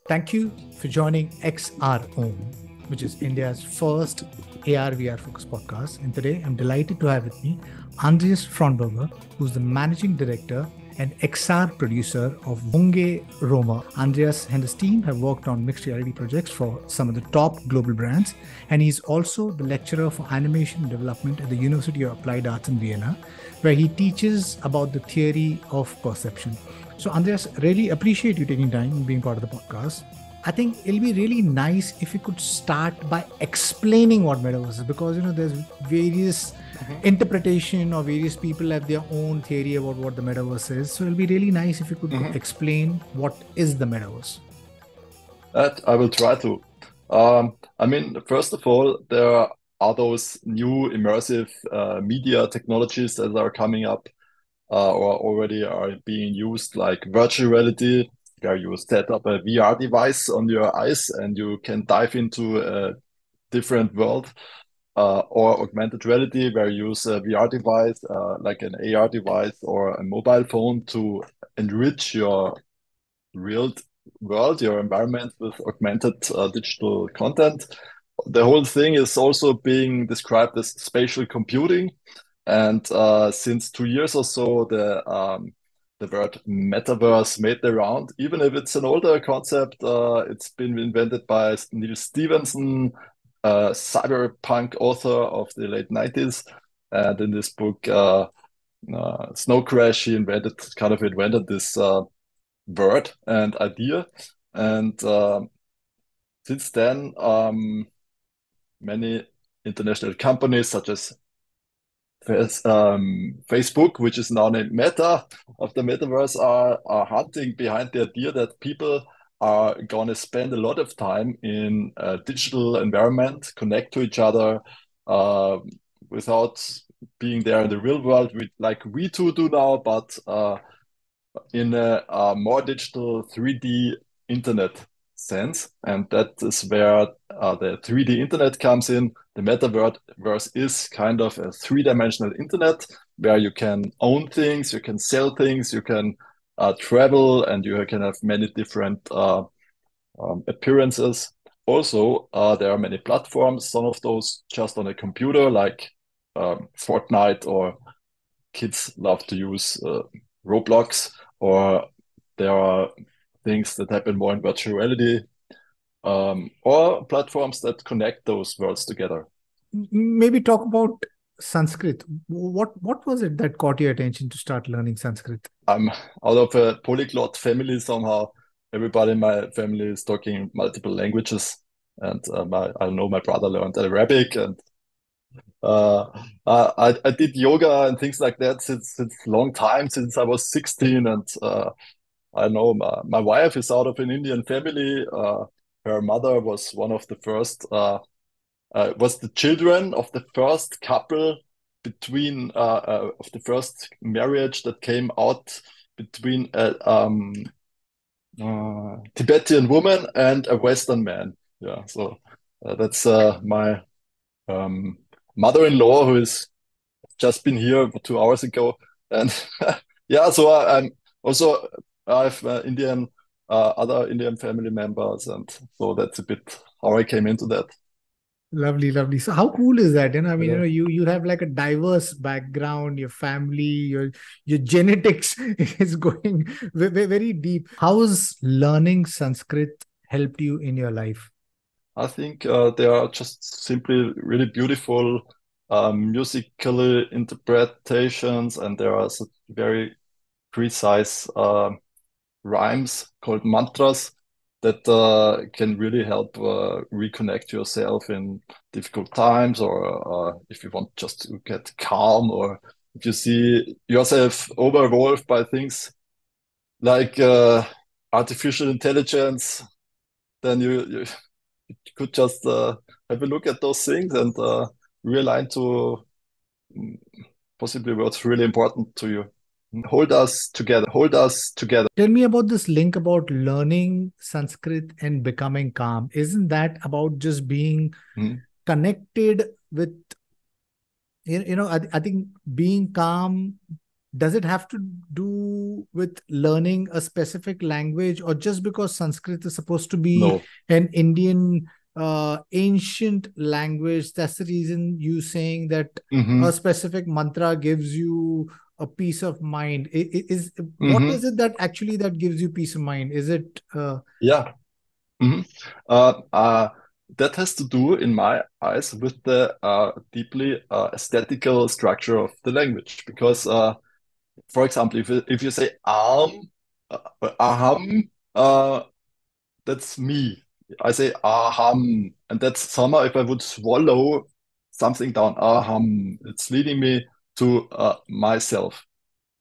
Thank you for joining XR Om, which is India's first AR/VR focused podcast. And today I'm delighted to have with me Andreas Fraunberger, who's the managing director and XR producer of Junge Roemer. Andreas and his team have worked on mixed reality projects for some of the top global brands, and he's also the lecturer for animation development at the University of Applied Arts in Vienna, where he teaches about the theory of perception. So, Andreas, really appreciate you taking time and being part of the podcast. I think it'll be really nice if you could start by explaining what Metaverse is, because there's various interpretation, or various people have their own theory about what the Metaverse is. So it'll be really nice if you could explain what is the Metaverse. That I will try to. First of all, there are those new immersive media technologies that are coming up or already are being used, like virtual reality, where you set up a VR device on your eyes and you can dive into a different world, or augmented reality, where you use a VR device, like an AR device or a mobile phone, to enrich your real world, your environment, with augmented digital content. The whole thing is also being described as spatial computing. And since 2 years or so, the word metaverse made the round. Even if it's an older concept, it's been invented by Neil Stephenson, a cyberpunk author of the late 90s. And in this book, Snow Crash, he invented this word and idea. And since then, many international companies such as Facebook, which is now named Meta, of the Metaverse, are hunting behind the idea that people are going to spend a lot of time in a digital environment, connect to each other without being there in the real world, like we two do now, but in a more digital 3D internet sense. And that is where the 3D internet comes in. The metaverse is kind of a three-dimensional internet where you can own things, you can sell things, you can travel, and you can have many different appearances. Also, there are many platforms, some of those just on a computer, like Fortnite, or kids love to use Roblox, or there are things that happen more in virtual reality, or platforms that connect those worlds together. Maybe talk about Sanskrit. What was it that caught your attention to start learning Sanskrit? I'm out of a polyglot family somehow. Everybody in my family is talking multiple languages, and I know my brother learned Arabic, and uh, I did yoga and things like that since long time, since I was 16, and I know my wife is out of an Indian family. Her mother was one of the first, was the children of the first couple of the first marriage that came out between a Tibetan woman and a Western man. Yeah, so that's my mother-in-law, who has just been here 2 hours ago. And yeah, so I'm also, I have other Indian family members, and so that's a bit how I came into that. Lovely, lovely. So how cool is that? Yeah. You have like a diverse background, your family, your genetics is going very deep. How's learning Sanskrit helped you in your life? I think they are just simply really beautiful musical interpretations, and there are very precise rhymes called mantras that can really help reconnect yourself in difficult times, or if you want just to get calm, or if you see yourself overwhelmed by things like artificial intelligence, then you could just have a look at those things and realign to mm, possibly what's really important to you. Hold us together. Hold us together. Tell me about this link about learning Sanskrit and becoming calm. Isn't that about just being Mhm. connected with, I think being calm does it have to do with learning a specific language, or just because Sanskrit is supposed to be No. an Indian ancient language, that's the reason you saying that a specific mantra gives you a peace of mind? What is it that actually that gives you peace of mind? Is it Yeah. That has to do, in my eyes, with the deeply aesthetical structure of the language. Because, for example, if you say aham, that's me. I say aham, and that's somehow if I would swallow something down, aham, it's leading me to myself.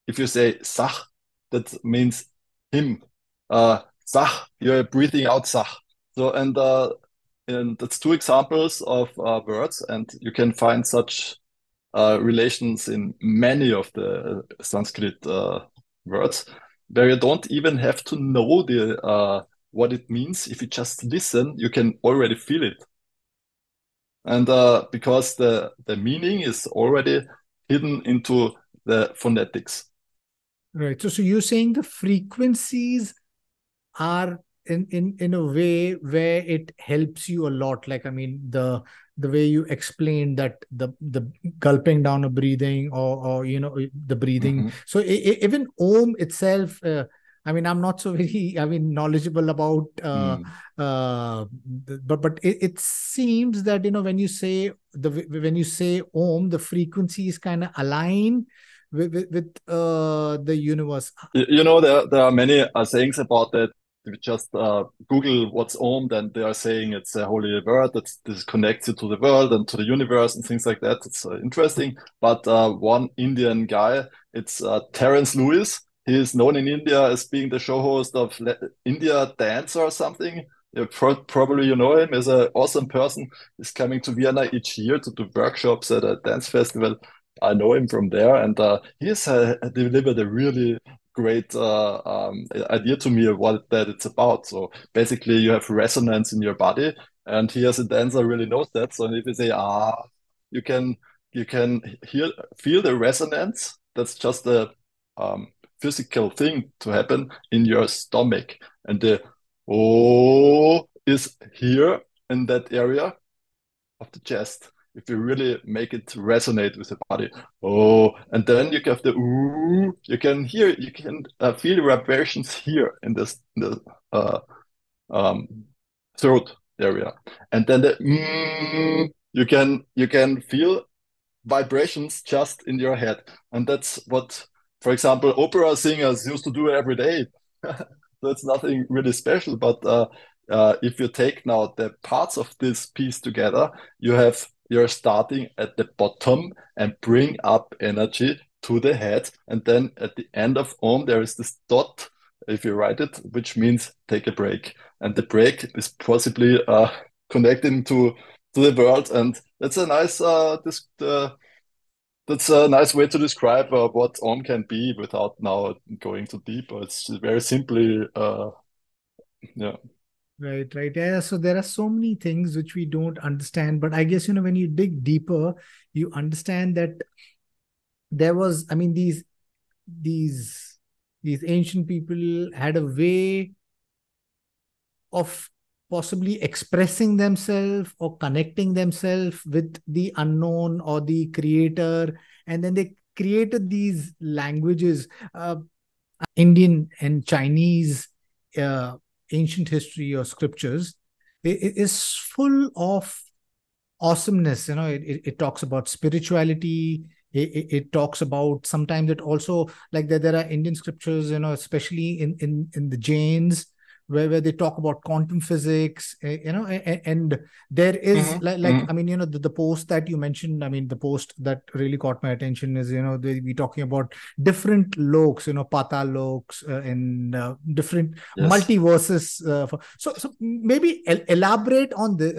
If you say sach, that means him. Sach, you're breathing out sach. So, and that's two examples of words, and you can find such relations in many of the Sanskrit words, where you don't even have to know the what it means. If you just listen, you can already feel it. And because the meaning is already hidden into the phonetics. right? So you're saying the frequencies are in a way where it helps you a lot. Like, I mean, the way you explained that the gulping down a breathing, or the breathing. So even Om itself, I mean, I'm not so very, I mean, knowledgeable about but it seems that when you say Om, the frequencies kind of align with the universe. There are many sayings about that. If you just Google what's Om, then they are saying it's a holy word that this connects you to the world and to the universe and things like that. It's interesting. But one Indian guy, it's Terence Lewis. He is known in India as being the show host of India Dance or something. Probably you know him as an awesome person. He's coming to Vienna each year to do workshops at a dance festival. I know him from there, and he has delivered a really great idea to me of what that it's about. So basically, you have resonance in your body, and he as a dancer really knows that. So if you say you can feel the resonance. That's just a physical thing to happen in your stomach, and the oh is here in that area of the chest. If you really make it resonate with the body, oh, and then you have the ooh, you can feel the vibrations here in the uh, um, throat area, and then the you can feel vibrations just in your head, and that's what, for example, opera singers used to do every day. So it's nothing really special, but if you take now the parts of this piece together, you're starting at the bottom and bring up energy to the head, and then at the end of Om there is this dot, if you write it, which means take a break, and the break is possibly connecting to the world, and that's a nice that's a nice way to describe what Om can be without now going too deep. It's very simply, yeah. Right, right. Yeah. So there are so many things which we don't understand, but I guess, when you dig deeper, you understand that there was, I mean, these, these ancient people had a way of possibly expressing themselves or connecting themselves with the unknown or the creator. And then they created these languages. Indian and Chinese ancient history or scriptures is full of awesomeness. It talks about spirituality. It talks about, sometimes it also, like there are Indian scriptures, especially in the Jains, where they talk about quantum physics, and there is I mean, the post that you mentioned, I mean, the post that really caught my attention is, we talking about different loks, patal loks, and different Yes. multiverses. So maybe elaborate on this.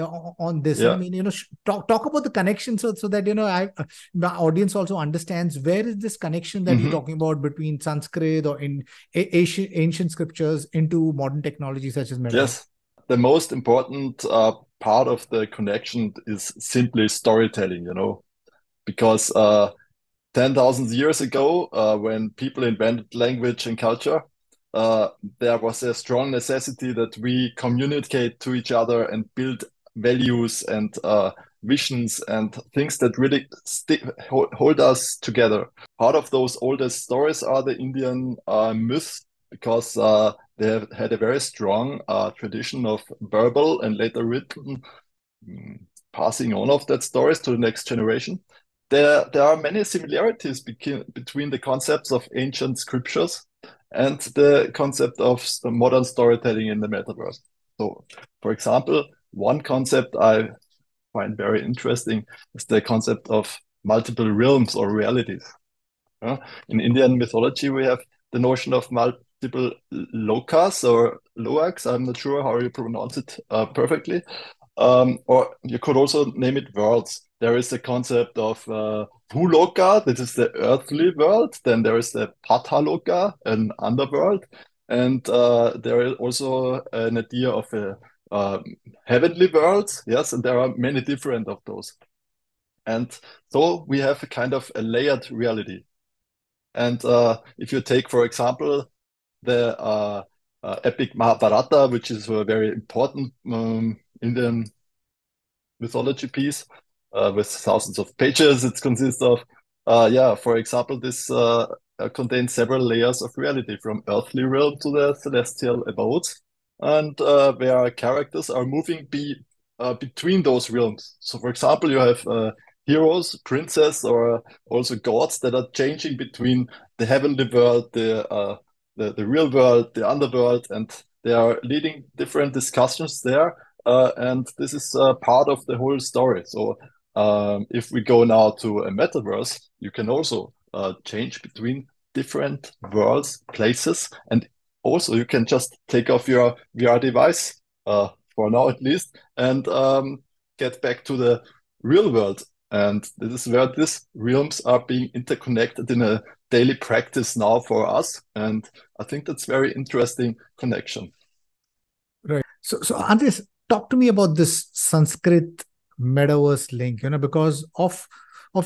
I Yeah. mean, talk about the connection, so that the audience also understands where is this connection that you're talking about between Sanskrit or in ancient scriptures into modern technology such as Metaverse. Yes. The most important part of the connection is simply storytelling, because 10,000 years ago, when people invented language and culture, there was a strong necessity that we communicate to each other and build values and visions and things that really hold us together. Part of those oldest stories are the Indian myths, because they have had a very strong tradition of verbal and later written passing on of that stories to the next generation. There are many similarities between the concepts of ancient scriptures and the concept of modern storytelling in the metaverse. So, for example, one concept I find very interesting is the concept of multiple realms or realities. In Indian mythology, we have the notion of multiple lokas or loaks. I'm not sure how you pronounce it perfectly. Or you could also name it worlds. There is the concept of Bhuloka, that is the earthly world. Then there is the Pathaloka, an underworld. And there is also an idea of a heavenly world. Yes, and there are many different of those. And so we have a kind of a layered reality. And if you take, for example, the epic Mahabharata, which is a very important Indian mythology piece with thousands of pages it consists of. Yeah, for example, this contains several layers of reality, from earthly realm to the celestial abodes, and where characters are moving between those realms. So, for example, you have heroes, princes, or also gods that are changing between the heavenly world, the real world, the underworld, and they are leading different discussions there. And this is part of the whole story. So if we go now to a metaverse, you can also change between different worlds, places, and also you can just take off your VR device, for now at least, and get back to the real world. And this is where these realms are being interconnected in a daily practice now for us. And I think that's very interesting connection. Right. So Andres, talk to me about this Sanskrit metaverse link, because of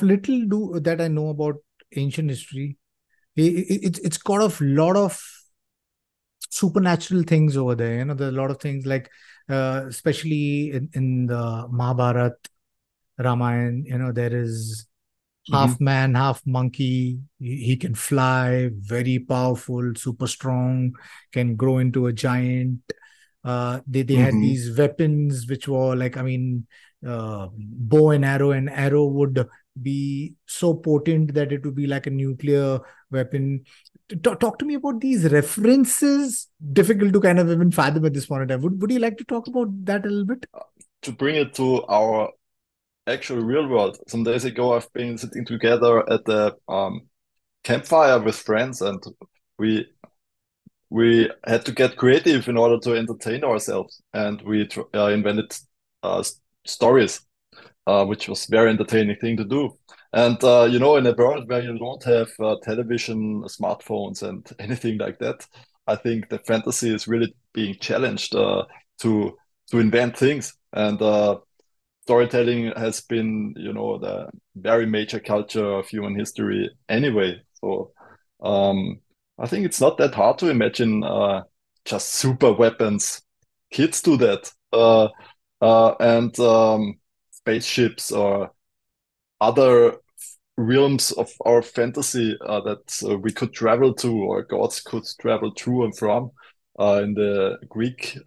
little do that I know about ancient history. It's got a lot of supernatural things over there. There are a lot of things like, especially in the Mahabharata, Ramayana, there is half man, half monkey. He can fly, very powerful, super strong, can grow into a giant. They had these weapons which were like, bow and arrow would be so potent that it would be like a nuclear weapon. Talk to me about these references. Difficult to kind of even fathom at this point in time. Would you like to talk about that a little bit? To bring it to our actual real world, some days ago I've been sitting together at the campfire with friends, and we had to get creative in order to entertain ourselves, and we invented stories, which was very entertaining thing to do. And in a world where you don't have television, smartphones, and anything like that, I think the fantasy is really being challenged to invent things. And storytelling has been, the very major culture of human history anyway. So I think it's not that hard to imagine just super weapons. Kids do that. And spaceships or other realms of our fantasy that we could travel to, or gods could travel to and from. In the Greek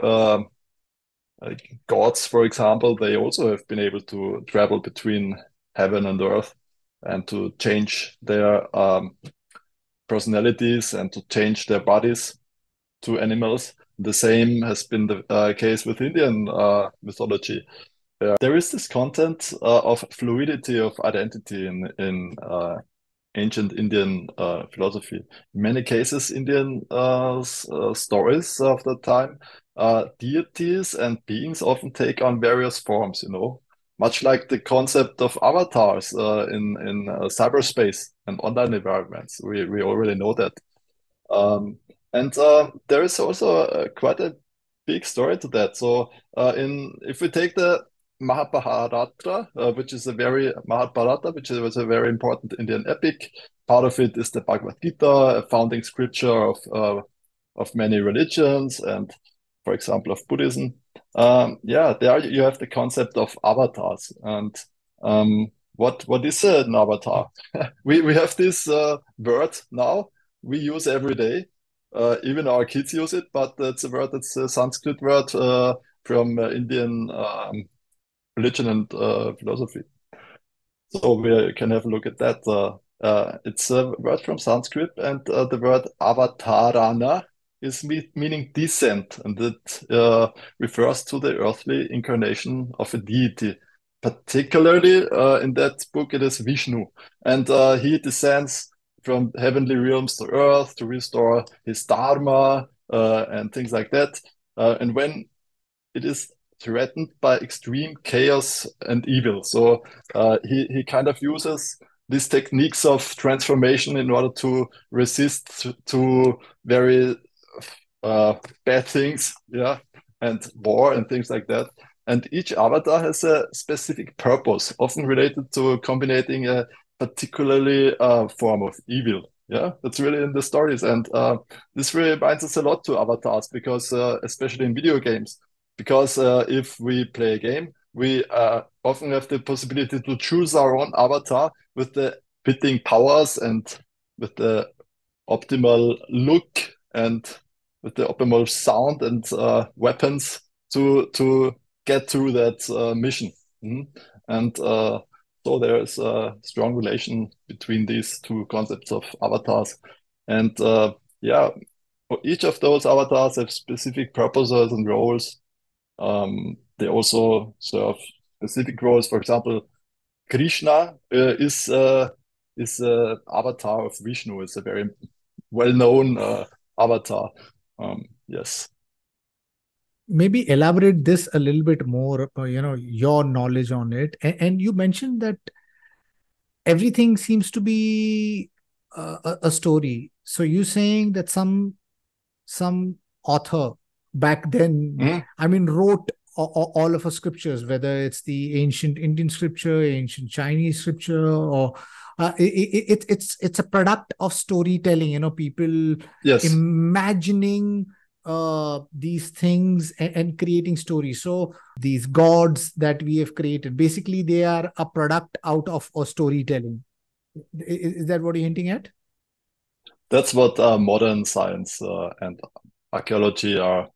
gods, for example, they also have been able to travel between heaven and earth and to change their personalities and to change their bodies to animals. The same has been the case with Indian mythology. There is this content of fluidity of identity in ancient Indian philosophy. In many cases, Indian stories of the time, deities and beings often take on various forms, much like the concept of avatars in cyberspace and online environments. We already know that. And there is also quite a big story to that. So if we take the Mahabharata, which is a very Mahabharata, which was a very important Indian epic. Part of it is the Bhagavad Gita, a founding scripture of many religions, and for example of Buddhism. Yeah, there you have the concept of avatars, and what is an avatar? We have this word now we use every day. Even our kids use it, but it's a word that's a Sanskrit word from Indian religion and philosophy. So we can have a look at that. It's a word from Sanskrit, and the word avatarana is meaning descent, and it refers to the earthly incarnation of a deity. Particularly in that book, it is Vishnu, and he descends from heavenly realms to earth to restore his dharma and things like that. And when it is threatened by extreme chaos and evil. So he kind of uses these techniques of transformation in order to resist to very bad things, yeah, and war and things like that. And each avatar has a specific purpose, often related to combining a particularly form of evil. Yeah, that's really in the stories, and this really binds us a lot to avatars because, especially in video games, because if we play a game, we often have the possibility to choose our own avatar with the fitting powers and with the optimal look and with the optimal sound and weapons to get through that mission. Mhm. And so there is a strong relation between these two concepts of avatars. And yeah, each of those avatars have specific purposes and roles. They also serve specific roles. For example, Krishna is a avatar of Vishnu. It's a very well-known avatar. Yes. Maybe elaborate this a little bit more, your knowledge on it. And you mentioned that everything seems to be a story. So you're saying that some author back then, Mhm. I mean, wrote all of our scriptures, whether it's the ancient Indian scripture, ancient Chinese scripture, or it's a product of storytelling. People Yes, imagining these things and creating stories. So these gods that we have created, basically, they are a product out of a storytelling. Is that what you're hinting at? that's what modern science and archaeology are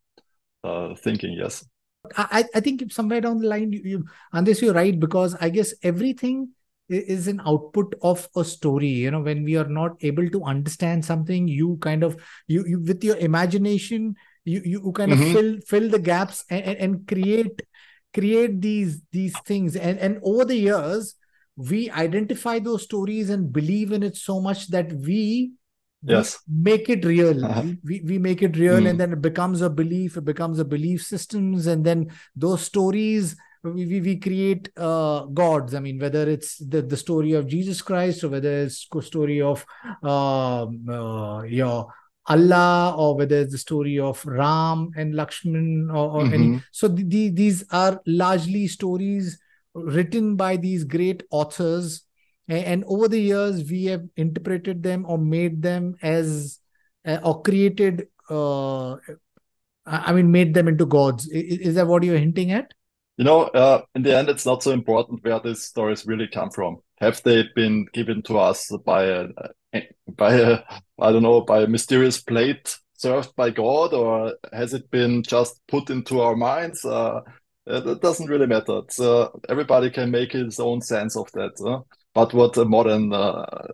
thinking. Yes. I think somewhere down the line, unless you're right, because I guess everything is an output of a story. When we are not able to understand something, you kind of you with your imagination, you kind of Hmm. fill the gaps and create these things. And over the years, we identify those stories and believe in it so much that we Yes. make it real. We make it real, and Mm. then it becomes a belief systems, and then those stories, we create gods. I mean, whether it's the story of Jesus Christ, or whether it's story of your Allah, or whether it's the story of Ram and Lakshman, or any. Hmm. So these are largely stories written by these great authors, and over the years we have interpreted them or made them as or created I mean, made them into gods. Is that what you're hinting at? In the end, it's not so important where these stories really come from. Have they been given to us by a, I don't know, by a mysterious plate served by God, or has it been just put into our minds? That doesn't really matter. Everybody can make his own sense of that. But what modern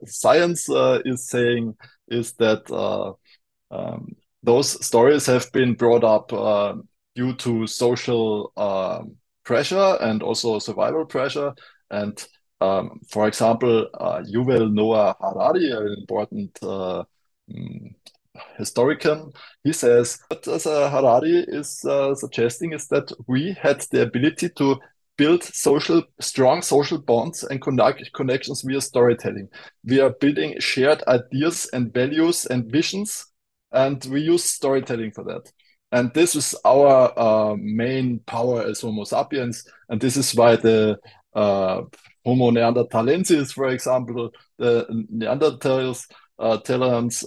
science is saying is that um, those stories have been brought up due to social pressure and also survival pressure. And for example, Yuval Noah Harari, an important mm, historian, he says what Harari is suggesting is that we had the ability to build strong social bonds and connections via storytelling. We are building shared ideas and values and visions, and we use storytelling for that. And this is our main power as Homo sapiens. And this is why the Homo neanderthalensis, for example, the Neanderthals, Talents,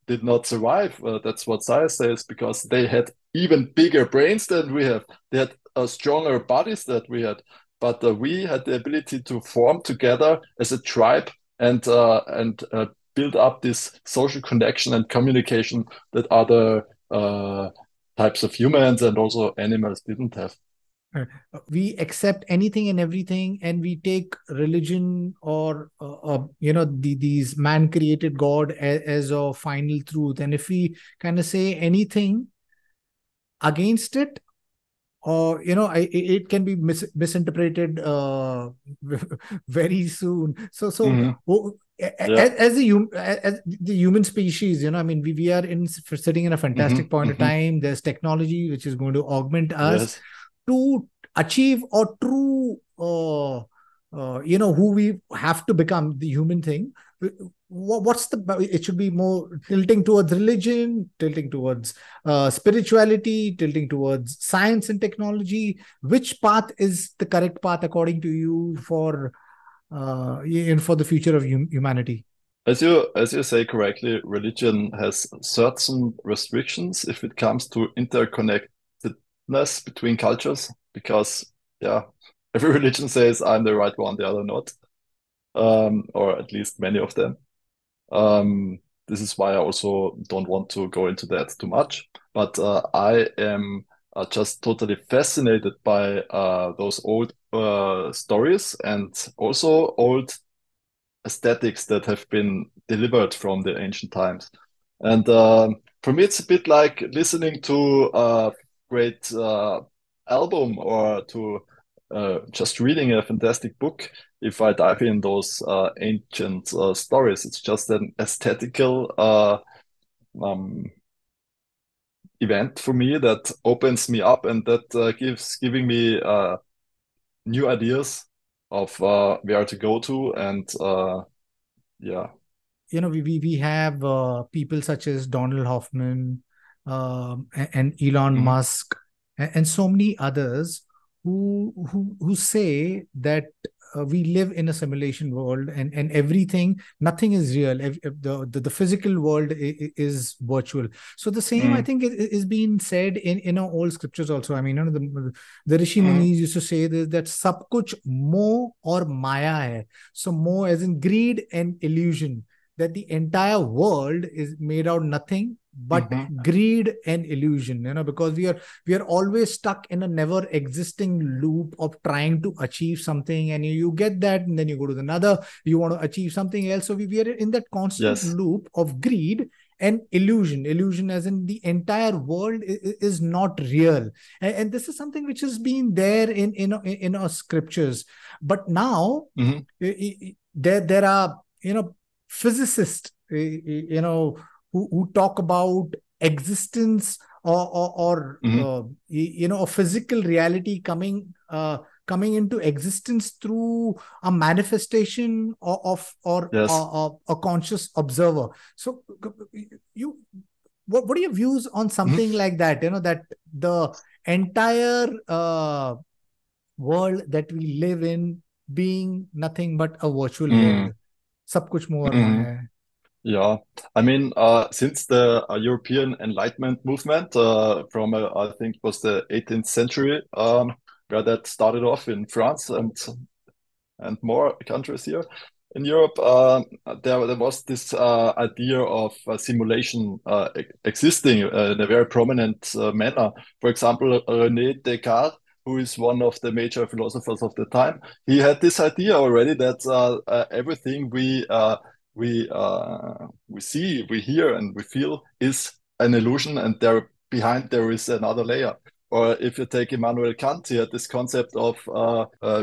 did not survive. That's what science says, because they had even bigger brains than we have. They had stronger bodies than we had. But we had the ability to form together as a tribe and build up this social connection and communication that other types of humans and also animals didn't have. We accept anything and everything, and we take religion or these man-created God as a final truth. And if we kind of say anything against it, or it can be misinterpreted very soon. As the human species, I mean, we are sitting in a fantastic point of time. There's technology which is going to augment us to achieve or true who we have to become, the human thing. It should be more tilting towards religion, tilting towards spirituality, tilting towards science and technology. Which path is the correct path according to you for the future of humanity? As you say correctly, religion has certain restrictions if it comes to interconnectedness between cultures, because every religion says I'm the right one, the other not, or at least many of them. This is why I also don't want to go into that too much. But I am just totally fascinated by those old stories and also old aesthetics that have been delivered from the ancient times. And for me, it's a bit like listening to a great album or to just reading a fantastic book. If I dive in those ancient stories, it's just an aesthetical event for me that opens me up and that giving me new ideas of where to go to. And we have people such as Donald Hoffman and Elon Musk and so many others who say that we live in a simulation world, and everything, nothing is real. The physical world is virtual. So the same, I think, is being said in our old scriptures also. I mean, the Rishi Munis used to say that sab kuch moh aur Maaya hai. So moh as in greed and illusion, that the entire world is made out nothing but greed and illusion, because we are always stuck in a never existing loop of trying to achieve something, and you get that, and then you go to another, you want to achieve something else. So we are in that constant loop of greed and illusion as in the entire world is not real. And this is something which has been there in our scriptures. But now there are physicists who talk about existence or a physical reality coming into existence through a manifestation of a conscious observer. So what are your views on something like that? That the entire world that we live in being nothing but a virtual world. Sab kuch moh aur Maaya hai. Yeah, I mean, since the European Enlightenment movement from, I think, was the 18th century, where that started off in France and more countries here in Europe, there was this idea of simulation existing in a very prominent manner. For example, René Descartes, who is one of the major philosophers of the time, he had this idea already that everything we see, we hear, and we feel is an illusion, and behind there is another layer. Or if you take Immanuel Kant, he had this concept of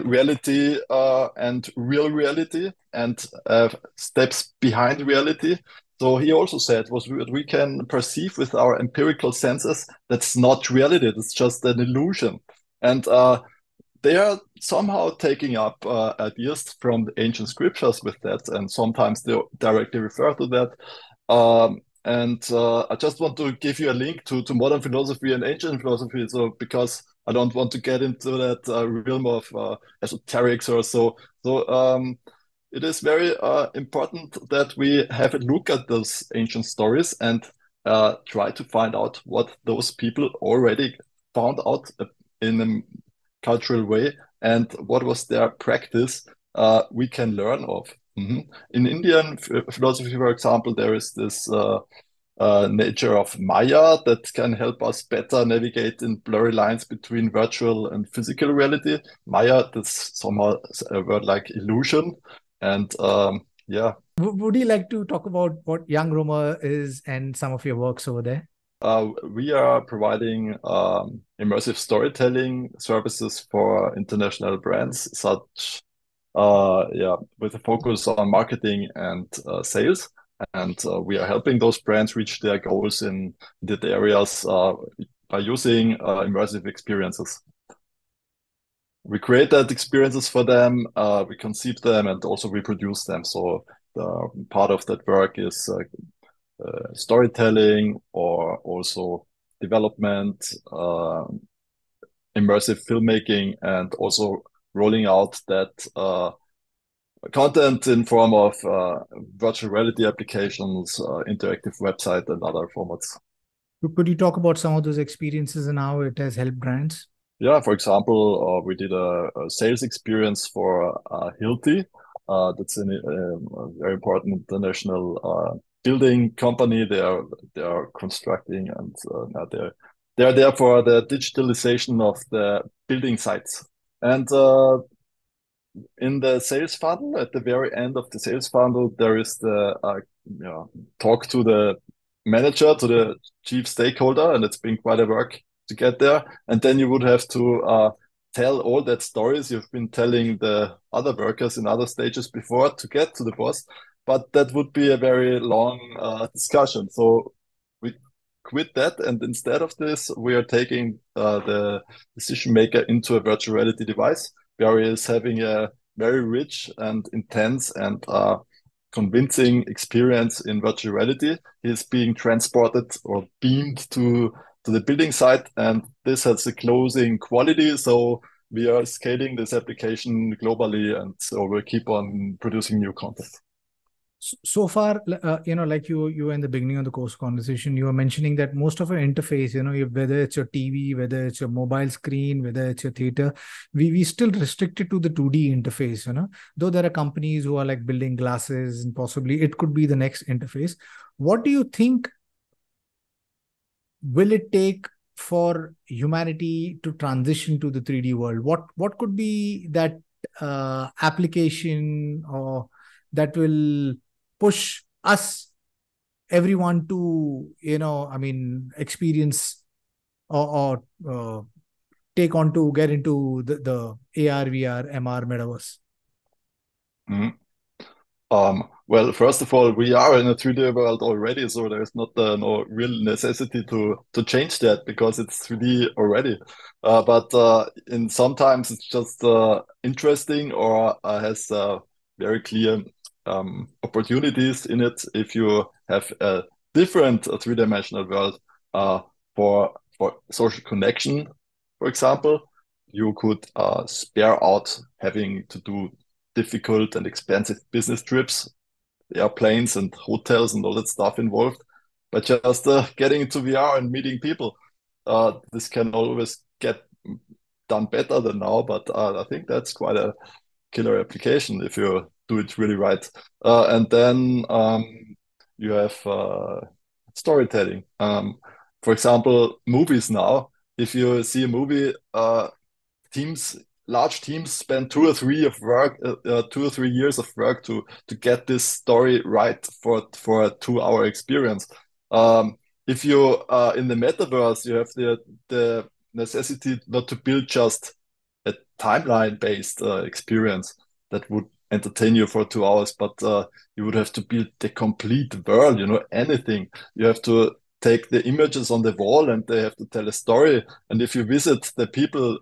reality and real reality and steps behind reality. So he also said what we can perceive with our empirical senses, that's not reality, it's just an illusion. And they are somehow taking up ideas from the ancient scriptures with that, and sometimes they directly refer to that. And I just want to give you a link to modern philosophy and ancient philosophy. So because I don't want to get into that realm of esoterics or so. So it is very important that we have a look at those ancient stories and try to find out what those people already found out in a cultural way and what was their practice we can learn of. In Indian philosophy, for example, there is this nature of Maaya that can help us better navigate in blurry lines between virtual and physical reality. Maaya, that's somehow a word like illusion. And yeah. Would you like to talk about what Junge Roemer is and some of your works over there? We are providing immersive storytelling services for international brands, such yeah, with a focus on marketing and sales. And we are helping those brands reach their goals in the areas by using immersive experiences. We create that experiences for them, we conceive them, and also reproduce them. So part of that work is storytelling or also development, immersive filmmaking, and also rolling out that content in form of virtual reality applications, interactive website, and other formats. Could you talk about some of those experiences and how it has helped brands? Yeah, for example, we did a sales experience for Hilti. That's a very important international building company. They are constructing and they're there for the digitalization of the building sites. And in the sales funnel, at the very end of the sales funnel, there is the talk to the manager, to the chief stakeholder, and it's been quite a work to get there. And then you would have to tell all that stories you've been telling the other workers in other stages before to get to the boss. But that would be a very long discussion. So we quit that, and instead of this, we are taking the decision maker into a virtual reality device where he is having a very rich and intense and convincing experience in virtual reality. He is being transported or beamed to the building site, and this has a closing quality. So we are scaling this application globally, and so we'll keep on producing new content. So far, like you were in the beginning of the course conversation, you were mentioning that most of our interface, whether it's your TV, whether it's your mobile screen, whether it's your theater, we still restricted to the 2D interface, though there are companies who are like building glasses and possibly it could be the next interface. What do you think will it take for humanity to transition to the 3D world? What could be that application or that will push us, everyone, to experience or take on to get into the AR, VR, MR, metaverse? Well, first of all, we are in a 3D world already, so there's not no real necessity to change that because it's 3D already. But in sometimes it's just interesting or has very clear opportunities in it if you have a different three-dimensional world for social connection, for example. You could spare out having to do difficult and expensive business trips, airplanes and hotels and all that stuff involved, but just getting into VR and meeting people. This can always get done better than now, but I think that's quite a killer application if you do it really right. And then you have storytelling. For example, movies now. If you see a movie, large teams spend 2 or 3 years of work to get this story right for a 2 hour experience. If you in the metaverse, you have the necessity not to build just a timeline based experience that would entertain you for 2 hours, but you would have to build the complete world, anything. You have to take the images on the wall and they have to tell a story. And if you visit the people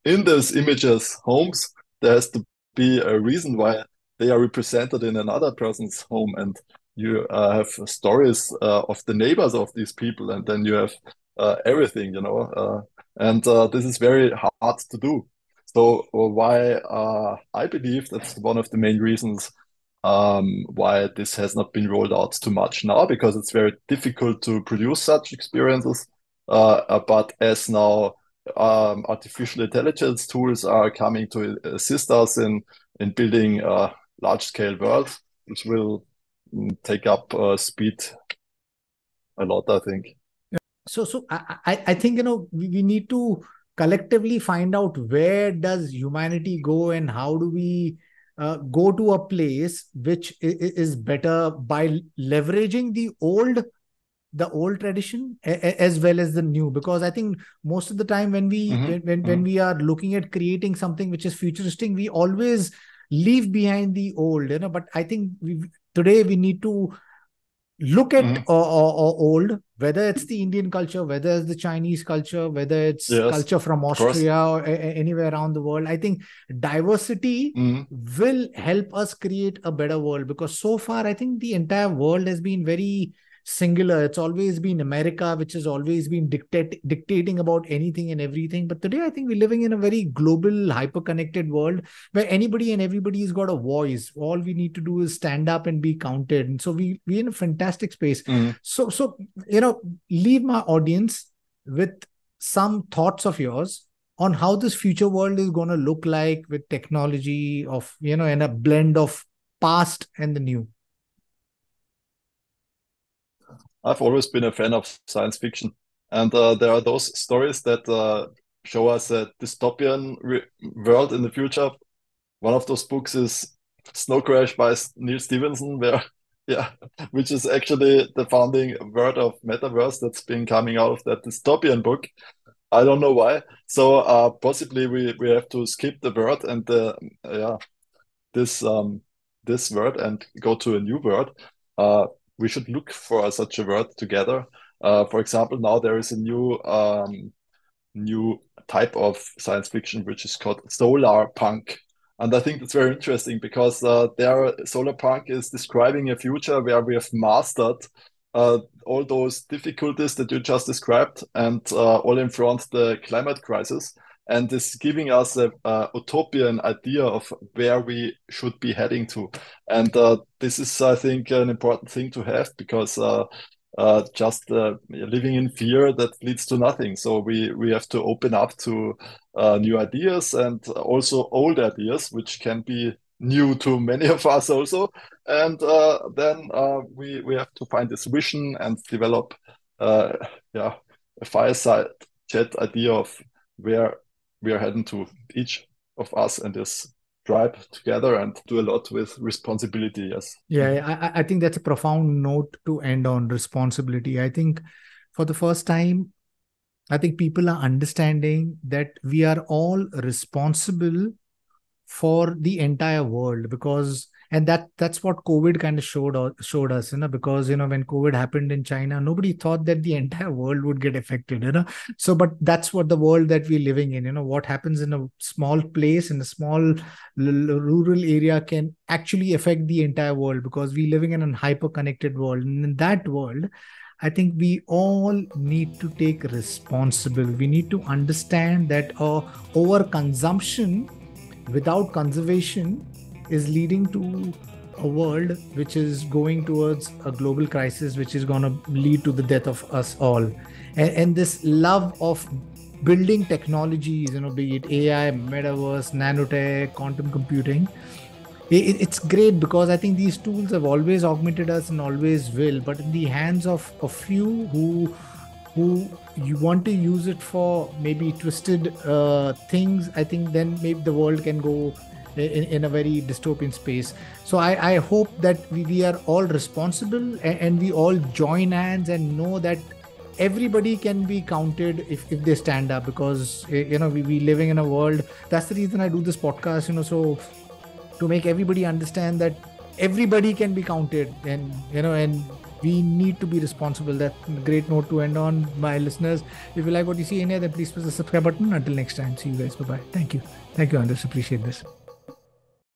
in those images' homes, there has to be a reason why they are represented in another person's home. And you have stories of the neighbors of these people, and then you have everything, and this is very hard to do. So why I believe that's one of the main reasons why this has not been rolled out too much now, because it's very difficult to produce such experiences. But as now artificial intelligence tools are coming to assist us in building large-scale worlds, which will take up speed a lot, I think. So I think, we need to collectively find out where does humanity go and how do we go to a place which is better by leveraging the old tradition as well as the new, because I think most of the time when we are looking at creating something which is futuristic, we always leave behind the old, but I think today we need to look at old, whether it's the Indian culture, whether it's the Chinese culture, whether it's culture from Austria or anywhere around the world. I think diversity will help us create a better world, because so far I think the entire world has been very singular. It's always been America, which has always been dictating about anything and everything. But today, I think we're living in a very global, hyper-connected world where anybody and everybody has got a voice. All we need to do is stand up and be counted. And so we're in a fantastic space. So leave my audience with some thoughts of yours on how this future world is going to look like with technology of, and a blend of past and the new. I've always been a fan of science fiction, and there are those stories that show us a dystopian world in the future. One of those books is Snow Crash by Neil Stephenson, which is actually the founding word of Metaverse that's been coming out of that dystopian book. I don't know why. So possibly we have to skip the word and this word and go to a new word. We should look for such a word together. For example, now there is a new type of science fiction which is called solar punk, and I think that's very interesting because solar punk is describing a future where we have mastered all those difficulties that you just described, and all in front the climate crisis, and is giving us a utopian idea of where we should be heading to. And this is, I think, an important thing to have, because just living in fear, that leads to nothing. So we have to open up to new ideas, and also old ideas, which can be new to many of us also. And then we have to find this vision and develop a fireside chat idea of where we are heading to, each of us and this tribe together, and do a lot with responsibility. Yes. Yeah, I think that's a profound note to end on, responsibility. I think for the first time, I think people are understanding that we are all responsible for the entire world, and that's what COVID kind of showed us, because when COVID happened in China, nobody thought that the entire world would get affected, so but that's what the world that we're living in. What happens in a small place, in a small rural area, can actually affect the entire world, because we're living in a hyper connected world. And in that world, I think we all need to take responsibility. We need to understand that overconsumption without conservation is leading to a world which is going towards a global crisis, which is going to lead to the death of us all. And this love of building technologies, be it AI, Metaverse, nanotech, quantum computing, it's great, because I think these tools have always augmented us and always will. But in the hands of a few who you want to use it for maybe twisted things, I think then maybe the world can go in a very dystopian space. So I hope that we are all responsible, and we all join hands and know that everybody can be counted if they stand up, because we living in a world. That's the reason I do this podcast, so to make everybody understand that everybody can be counted, and we need to be responsible. That's a great note to end on, my listeners. If you like what you see in here, then please press the subscribe button. Until next time, see you guys. Bye-bye. Thank you, Andreas. Appreciate this.